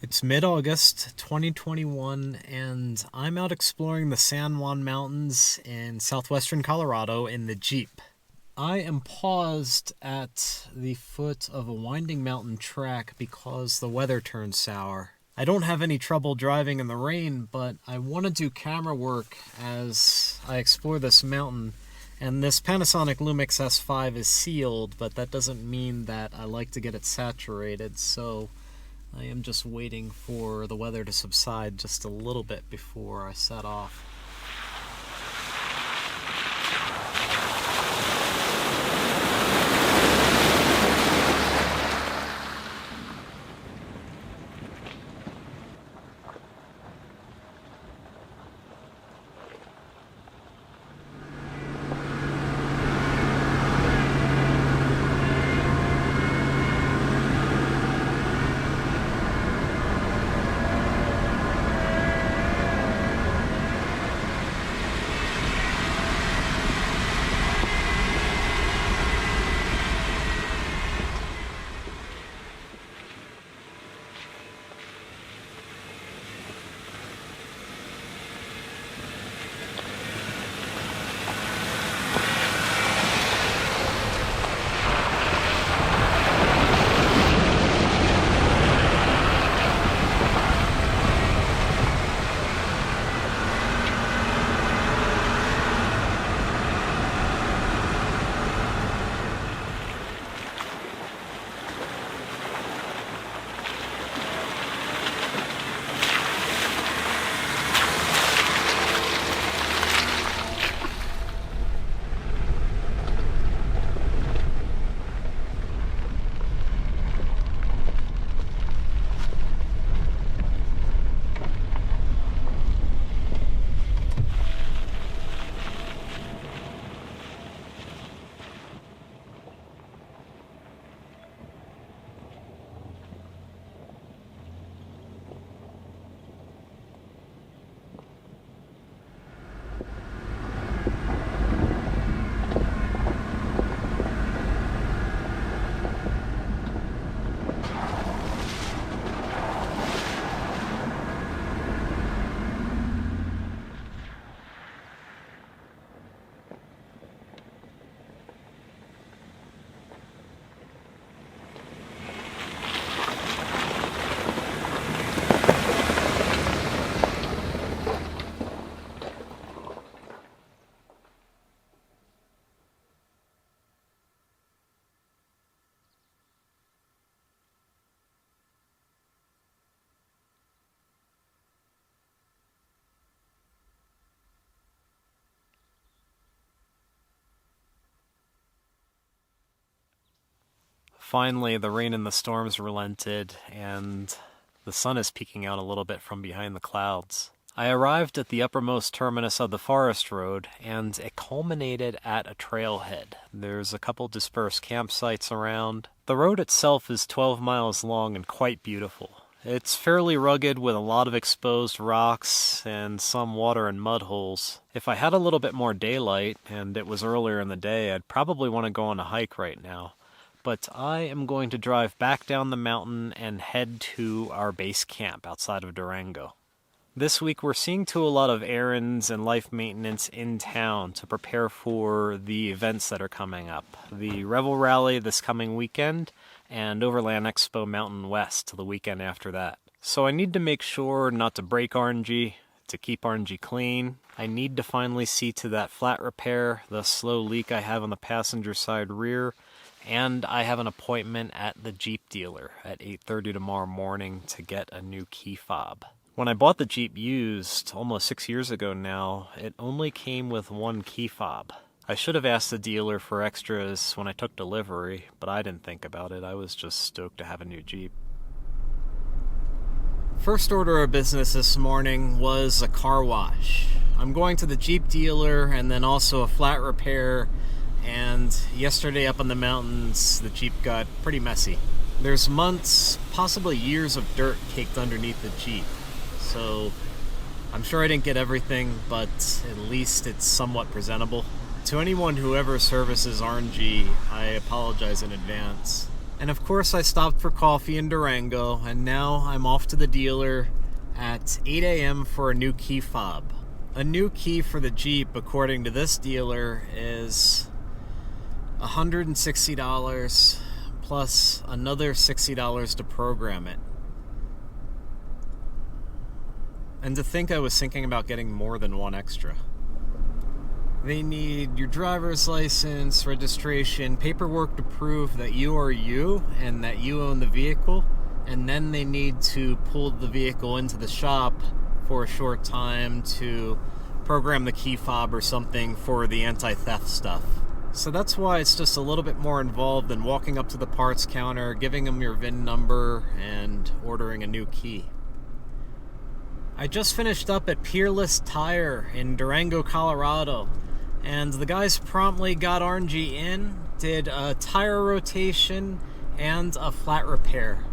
It's mid-August 2021 and I'm out exploring the San Juan Mountains in southwestern Colorado in the Jeep. I am paused at the foot of a winding mountain track because the weather turned sour. I don't have any trouble driving in the rain, but I want to do camera work as I explore this mountain. And this Panasonic Lumix S5 is sealed, but that doesn't mean that I like to get it saturated, so I am just waiting for the weather to subside just a little bit before I set off. Finally, the rain and the storms relented, and the sun is peeking out a little bit from behind the clouds. I arrived at the uppermost terminus of the forest road, and it culminated at a trailhead. There's a couple dispersed campsites around. The road itself is 12 miles long and quite beautiful. It's fairly rugged with a lot of exposed rocks and some water and mud holes. If I had a little bit more daylight, and it was earlier in the day, I'd probably want to go on a hike right now. But I am going to drive back down the mountain and head to our base camp outside of Durango. This week we're seeing to a lot of errands and life maintenance in town to prepare for the events that are coming up. The Revel Rally this coming weekend and Overland Expo Mountain West the weekend after that. So I need to make sure not to break RNG, to keep RNG clean. I need to finally see to that flat repair, the slow leak I have on the passenger side rear, and I have an appointment at the Jeep dealer at 8:30 tomorrow morning to get a new key fob. When I bought the Jeep used, almost 6 years ago now, it only came with one key fob. I should have asked the dealer for extras when I took delivery, but I didn't think about it. I was just stoked to have a new Jeep. First order of business this morning was a car wash. I'm going to the Jeep dealer and then also a flat repair. And yesterday up in the mountains, the Jeep got pretty messy. There's months, possibly years of dirt caked underneath the Jeep. So I'm sure I didn't get everything, but at least it's somewhat presentable. To anyone who ever services RNG, I apologize in advance. And of course I stopped for coffee in Durango, and now I'm off to the dealer at 8 a.m. for a new key fob. A new key for the Jeep, according to this dealer, is $160 plus another $60 to program it. And to think I was thinking about getting more than one extra. They need your driver's license, registration, paperwork to prove that you are you and that you own the vehicle, and then they need to pull the vehicle into the shop for a short time to program the key fob or something for the anti-theft stuff. So that's why it's just a little bit more involved than walking up to the parts counter, giving them your VIN number, and ordering a new key. I just finished up at Peerless Tire in Durango, Colorado, and the guys promptly got RNG in, did a tire rotation and a flat repair.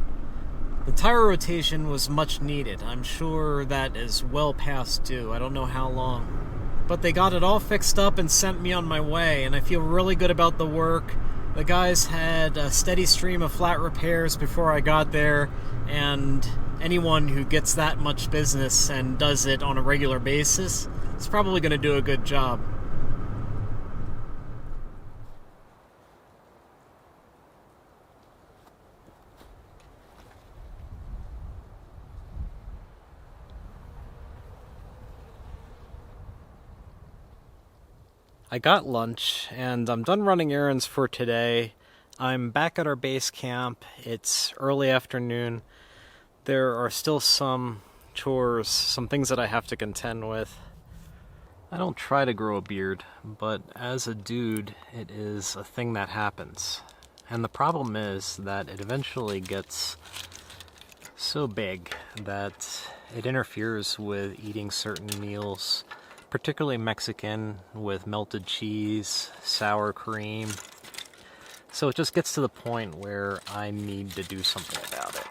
The tire rotation was much needed. I'm sure that is well past due. I don't know how long. But they got it all fixed up and sent me on my way, and I feel really good about the work. The guys had a steady stream of flat repairs before I got there, and anyone who gets that much business and does it on a regular basis is probably going to do a good job. I got lunch, and I'm done running errands for today. I'm back at our base camp. It's early afternoon. There are still some chores, some things that I have to contend with. I don't try to grow a beard, but as a dude, it is a thing that happens. And the problem is that it eventually gets so big that it interferes with eating certain meals, particularly Mexican, with melted cheese, sour cream. So it just gets to the point where I need to do something about it.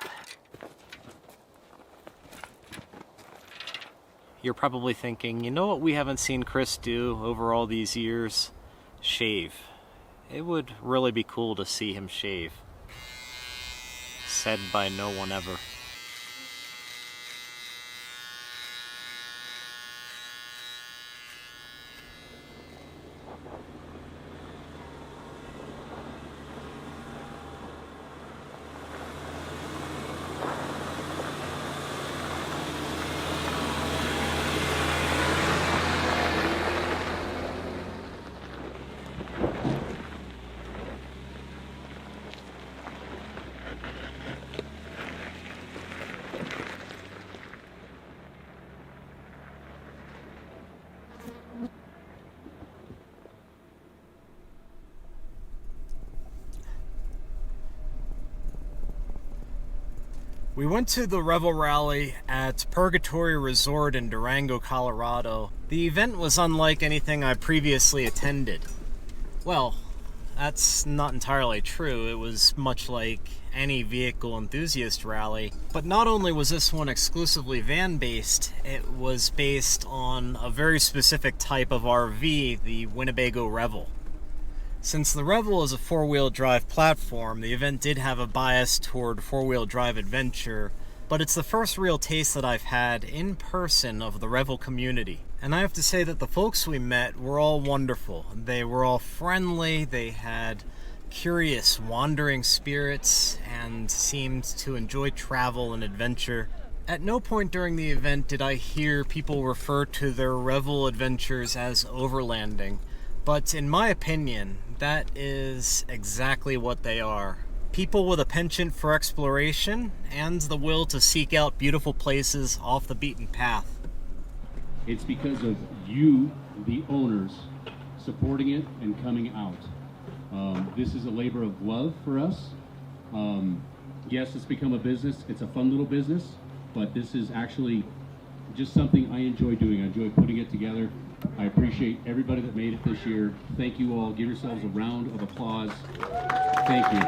You're probably thinking, you know what we haven't seen Chris do over all these years? Shave. It would really be cool to see him shave. Said by no one ever. We went to the Revel Rally at Purgatory Resort in Durango, Colorado. The event was unlike anything I previously attended. Well, that's not entirely true. It was much like any vehicle enthusiast rally. But not only was this one exclusively van-based, it was based on a very specific type of RV, the Winnebago Revel. Since the Revel is a four-wheel drive platform, the event did have a bias toward four-wheel drive adventure, but it's the first real taste that I've had in person of the Revel community. And I have to say that the folks we met were all wonderful. They were all friendly, they had curious, wandering spirits, and seemed to enjoy travel and adventure. At no point during the event did I hear people refer to their Revel adventures as overlanding. But in my opinion, that is exactly what they are. People with a penchant for exploration and the will to seek out beautiful places off the beaten path. It's because of you, the owners, supporting it and coming out. This is a labor of love for us. Yes, it's become a business. It's a fun little business, but this is actually just something I enjoy doing. I enjoy putting it together. I appreciate everybody that made it this year. Thank you all. Give yourselves a round of applause. Thank you.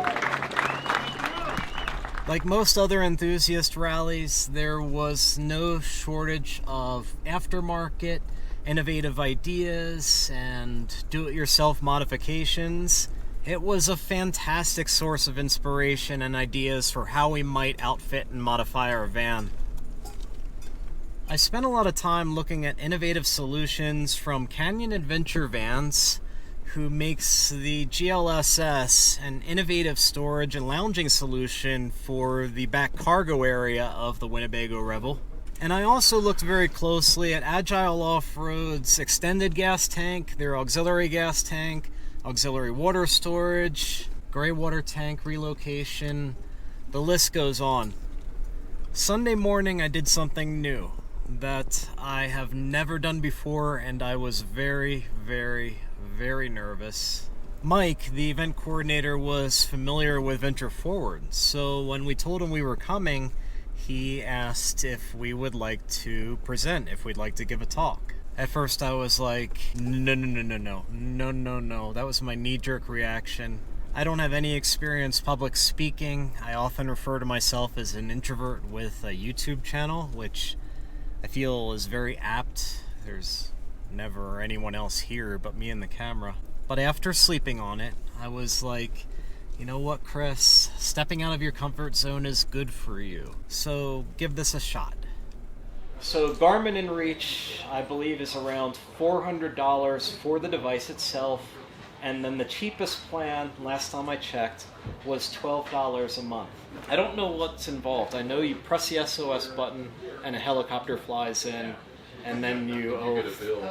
Like most other enthusiast rallies, there was no shortage of aftermarket, innovative ideas, and do-it-yourself modifications. It was a fantastic source of inspiration and ideas for how we might outfit and modify our van. I spent a lot of time looking at innovative solutions from Canyon Adventure Vans, who makes the GLSS an innovative storage and lounging solution for the back cargo area of the Winnebago Revel. And I also looked very closely at Agile Off-Road's extended gas tank, their auxiliary gas tank, auxiliary water storage, gray water tank relocation, the list goes on. Sunday morning I did something new that I have never done before, and I was very, very, very nervous. Mike, the event coordinator, was familiar with Venture Forward, so when we told him we were coming, he asked if we would like to present, if we'd like to give a talk. At first I was like, no. That was my knee-jerk reaction. I don't have any experience public speaking. I often refer to myself as an introvert with a YouTube channel, which I feel is very apt. There's never anyone else here but me and the camera. But after sleeping on it, I was like, you know what, Chris? Stepping out of your comfort zone is good for you. So give this a shot. So Garmin InReach, I believe, is around $400 for the device itself. And then the cheapest plan, last time I checked, was $12 a month. I don't know what's involved. I know you press the SOS button and a helicopter flies in, and then you get a bill.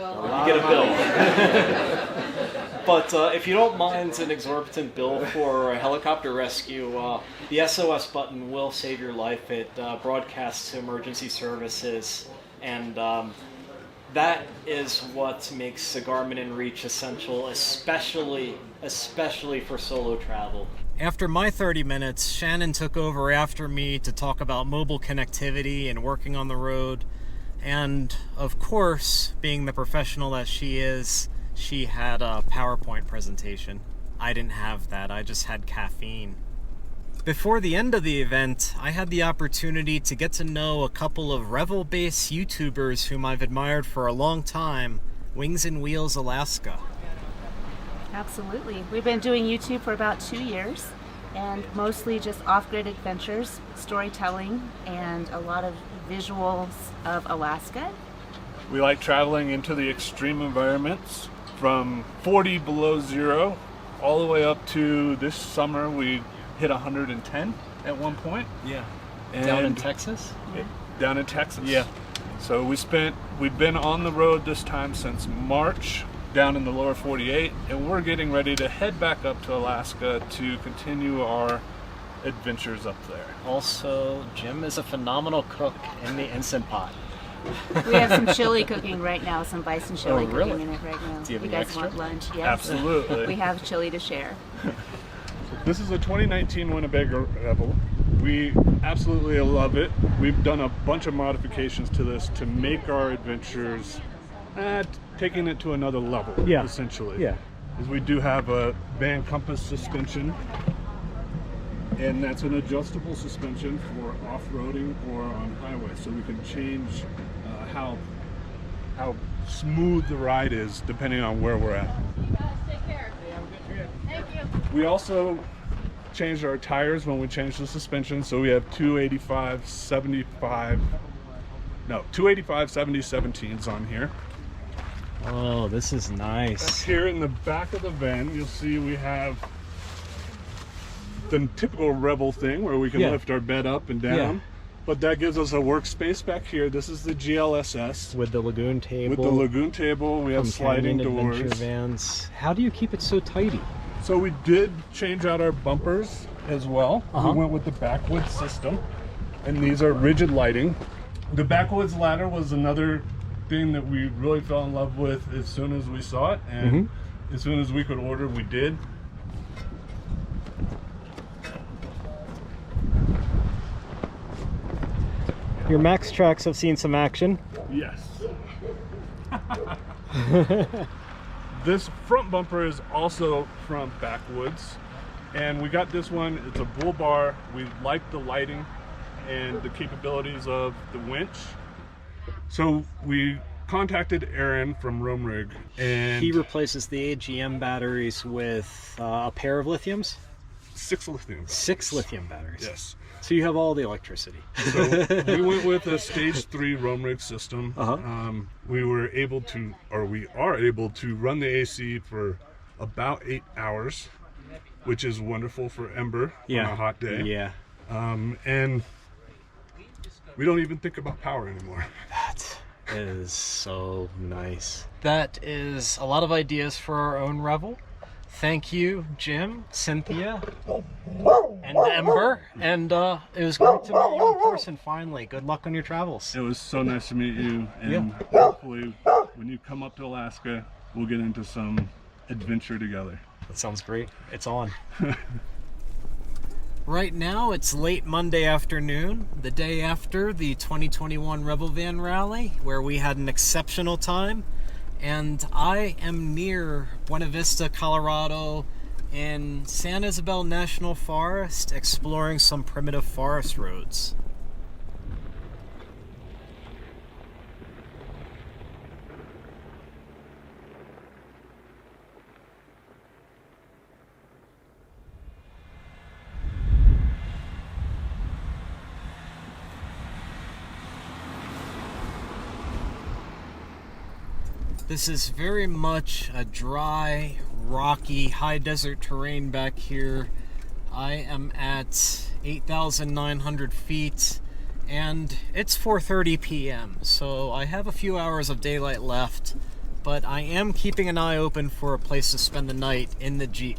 But if you don't mind an exorbitant bill for a helicopter rescue, the SOS button will save your life. It broadcasts to emergency services, and that is what makes the Garmin InReach essential, especially for solo travel. After my 30 minutes, Shannon took over after me to talk about mobile connectivity and working on the road. And of course, being the professional that she is, she had a PowerPoint presentation. I didn't have that, I just had caffeine. Before the end of the event, I had the opportunity to get to know a couple of Revel-based YouTubers whom I've admired for a long time, Wings and Wheels Alaska. Absolutely. We've been doing YouTube for about 2 years, and mostly just off-grid adventures, storytelling, and a lot of visuals of Alaska. We like traveling into the extreme environments from 40 below zero all the way up to this summer we hit 110 at one point. Yeah. And down in Texas? Down in Texas. Yeah. So we've been on the road this time since March down in the lower 48, and we're getting ready to head back up to Alaska to continue our adventures up there. Also, Jim is a phenomenal cook in the Instant Pot. We have some chili cooking right now, some bison chili really? cooking in it right now. Do you have you any guys extra? want lunch? Yes. Absolutely. We have chili to share. This is a 2019 Winnebago Revel. We absolutely love it. We've done a bunch of modifications to this to make our adventures taking it to another level, essentially. Yeah. Is we do have a Van Compass suspension, and that's an adjustable suspension for off-roading or on highway, so we can change how smooth the ride is depending on where we're at. Take care. Thank you. We also changed our tires when we changed the suspension, so we have 285 70/17s on here. Oh, this is nice. Here in the back of the van, you'll see we have the typical Revel thing where we can lift our bed up and down. Yeah. But that gives us a workspace back here. This is the GLSS. With the lagoon table. With the lagoon table, we have sliding doors. Adventure Vans. How do you keep it so tidy? So we did change out our bumpers as well. We went with the backwoods system, and these are rigid lighting. The backwoods ladder was another thing that we really fell in love with as soon as we saw it, and as soon as we could order, we did. Your Max tracks have seen some action. Yes. This front bumper is also from backwoods, and we got this one. It's a bull bar. We like the lighting and the capabilities of the winch. So we contacted Aaron from Roam Rig, and He replaces the AGM batteries with a pair of lithiums? 6 lithium batteries. 6 lithium batteries. Yes. So you have all the electricity. So we went with a stage 3 Roam Rig system. We were able to, or we are able to run the AC for about 8 hours, which is wonderful for Ember on a hot day. Yeah. And we don't even think about power anymore. That is so nice. That is a lot of ideas for our own Revel. Thank you, Jim, Cynthia, and Ember. And it was great to meet you in person finally. Good luck on your travels. It was so nice to meet you, and hopefully when you come up to Alaska, we'll get into some adventure together. That sounds great. It's on. Right now, it's late Monday afternoon, the day after the 2021 Revel Van Rally, where we had an exceptional time. And I am near Buena Vista, Colorado, in San Isabel National Forest, exploring some primitive forest roads. This is very much a dry, rocky, high desert terrain back here. I am at 8,900 feet and it's 4:30 p.m. so I have a few hours of daylight left, but I am keeping an eye open for a place to spend the night in the Jeep.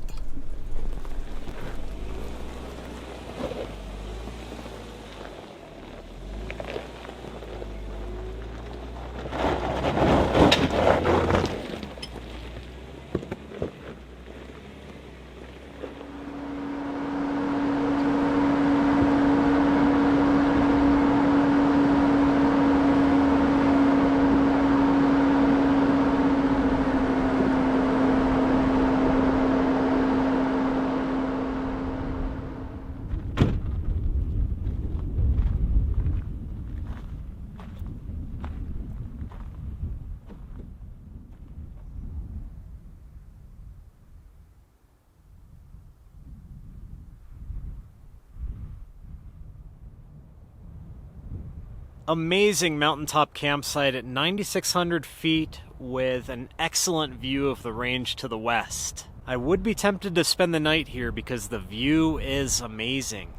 Amazing mountaintop campsite at 9,600 feet with an excellent view of the range to the west. I would be tempted to spend the night here because the view is amazing.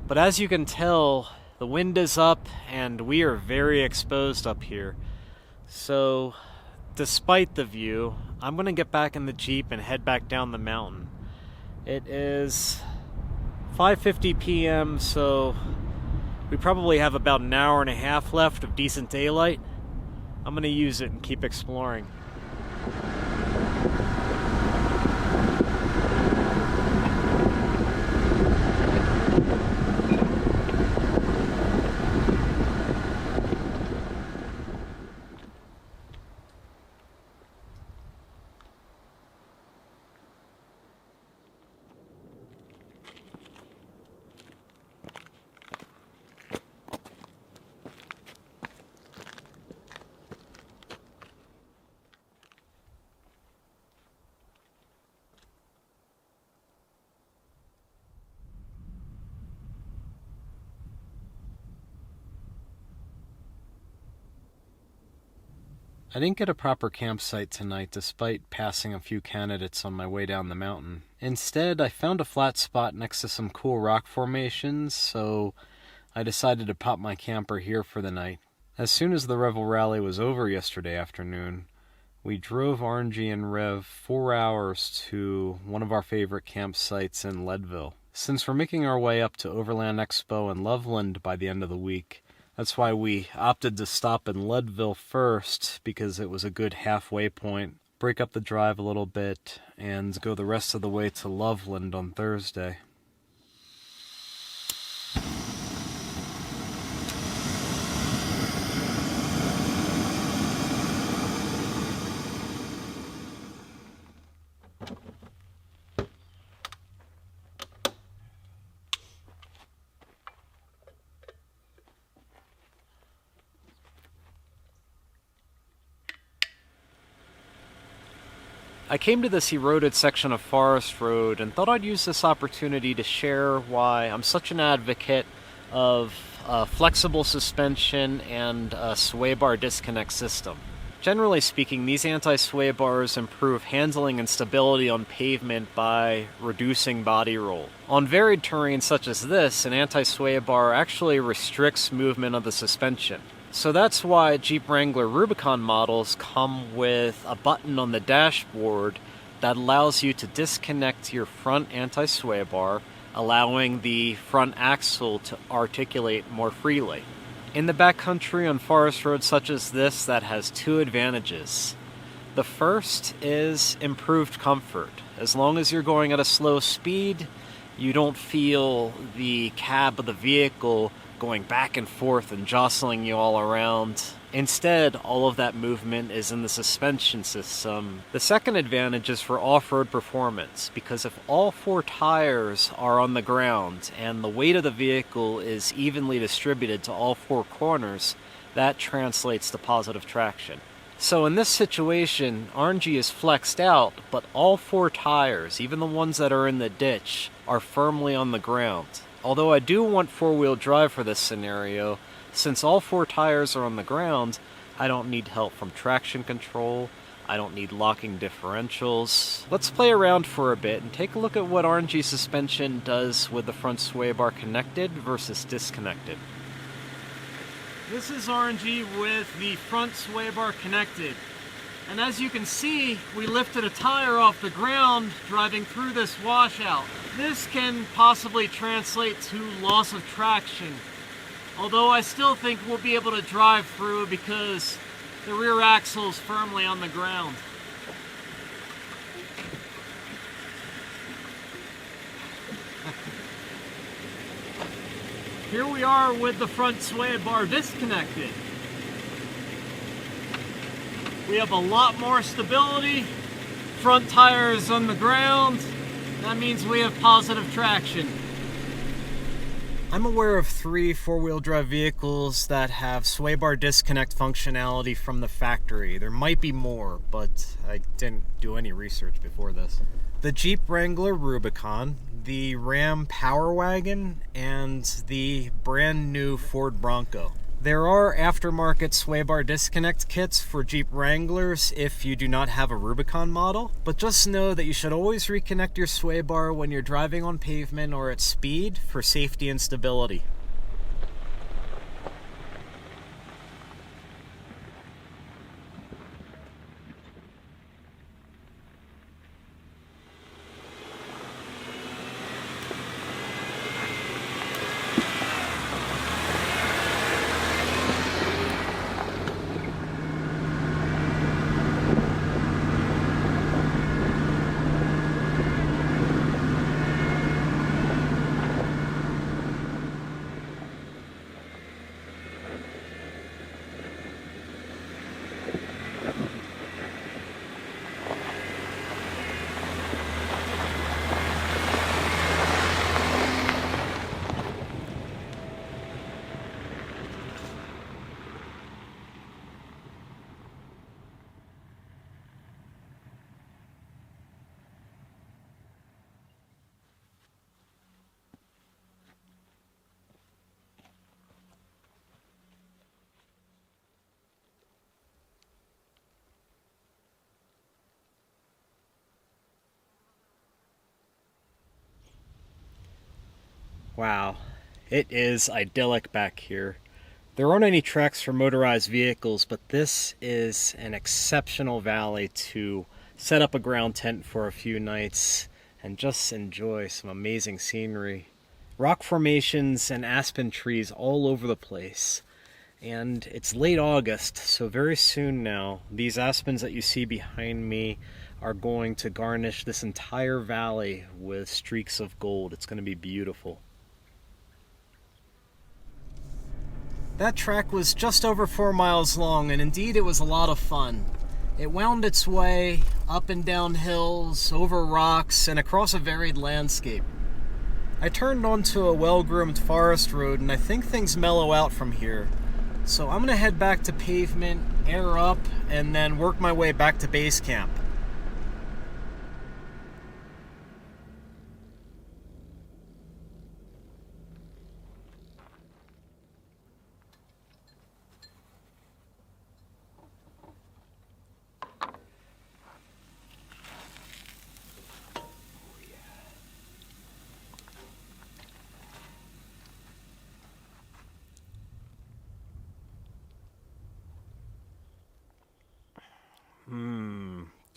But as you can tell, the wind is up and we are very exposed up here. So, despite the view, I'm going to get back in the Jeep and head back down the mountain. It is 5:50 p.m., so we probably have about an hour and a half left of decent daylight. I'm going to use it and keep exploring. I didn't get a proper campsite tonight despite passing a few candidates on my way down the mountain. Instead, I found a flat spot next to some cool rock formations, so I decided to pop my camper here for the night. As soon as the Revel Rally was over yesterday afternoon, we drove RNG and Rev 4 hours to one of our favorite campsites in Leadville. Since we're making our way up to Overland Expo in Loveland by the end of the week, that's why we opted to stop in Leadville first, because it was a good halfway point, break up the drive a little bit, and go the rest of the way to Loveland on Thursday. I came to this eroded section of forest road and thought I'd use this opportunity to share why I'm such an advocate of flexible suspension and a sway bar disconnect system. Generally speaking, these anti-sway bars improve handling and stability on pavement by reducing body roll. On varied terrain such as this, an anti-sway bar actually restricts movement of the suspension. So that's why Jeep Wrangler Rubicon models come with a button on the dashboard that allows you to disconnect your front anti-sway bar, allowing the front axle to articulate more freely. In the backcountry on forest roads such as this, that has two advantages. The first is improved comfort. As long as you're going at a slow speed, you don't feel the cab of the vehicle going back and forth and jostling you all around. Instead, all of that movement is in the suspension system. The second advantage is for off-road performance, because if all four tires are on the ground and the weight of the vehicle is evenly distributed to all four corners, that translates to positive traction. So in this situation, RNG is flexed out, but all four tires, even the ones that are in the ditch, are firmly on the ground. Although I do want four-wheel drive for this scenario, since all four tires are on the ground, I don't need help from traction control, I don't need locking differentials. Let's play around for a bit and take a look at what RNG suspension does with the front sway bar connected versus disconnected. This is RNG with the front sway bar connected. And as you can see, we lifted a tire off the ground driving through this washout. This can possibly translate to loss of traction, although I still think we'll be able to drive through because the rear axle is firmly on the ground. Here we are with the front sway bar disconnected. We have a lot more stability, front tires on the ground. That means we have positive traction. I'm aware of 3 four-wheel drive vehicles that have sway bar disconnect functionality from the factory. There might be more, but I didn't do any research before this. The Jeep Wrangler Rubicon, the Ram Power Wagon, and the brand new Ford Bronco. There are aftermarket sway bar disconnect kits for Jeep Wranglers if you do not have a Rubicon model, but just know that you should always reconnect your sway bar when you're driving on pavement or at speed for safety and stability. Wow, it is idyllic back here. There aren't any tracks for motorized vehicles, but this is an exceptional valley to set up a ground tent for a few nights and just enjoy some amazing scenery. Rock formations and aspen trees all over the place. And it's late August, so very soon now, these aspens that you see behind me are going to garnish this entire valley with streaks of gold. It's going to be beautiful. That track was just over 4 miles long, and indeed it was a lot of fun. It wound its way up and down hills, over rocks, and across a varied landscape. I turned onto a well-groomed forest road, and I think things mellow out from here. So I'm going to head back to pavement, air up, and then work my way back to base camp.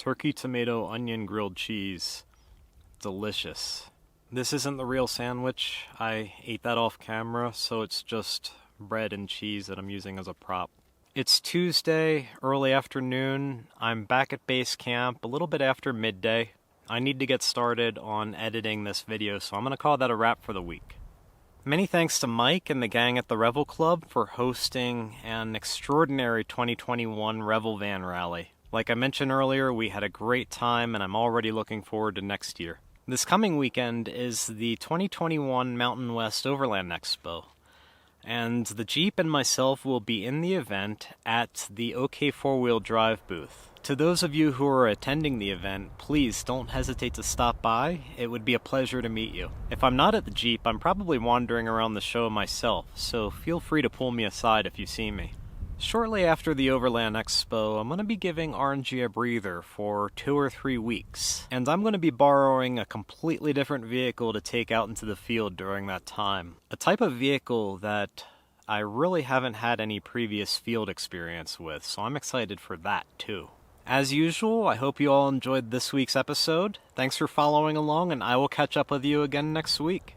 Turkey, tomato, onion, grilled cheese. Delicious. This isn't the real sandwich. I ate that off camera, so it's just bread and cheese that I'm using as a prop. It's Tuesday, early afternoon. I'm back at base camp a little bit after midday. I need to get started on editing this video, so I'm going to call that a wrap for the week. Many thanks to Mike and the gang at the Revel Club for hosting an extraordinary 2021 Revel Van Rally. Like I mentioned earlier, we had a great time and I'm already looking forward to next year. This coming weekend is the 2021 Mountain West Overland Expo, and the Jeep and myself will be in the event at the OK Four-Wheel Drive booth. To those of you who are attending the event, please don't hesitate to stop by. It would be a pleasure to meet you. If I'm not at the Jeep, I'm probably wandering around the show myself, so feel free to pull me aside if you see me. Shortly after the Overland Expo, I'm going to be giving RNG a breather for 2 or 3 weeks, and I'm going to be borrowing a completely different vehicle to take out into the field during that time. A type of vehicle that I really haven't had any previous field experience with, so I'm excited for that too. As usual, I hope you all enjoyed this week's episode. Thanks for following along, and I will catch up with you again next week.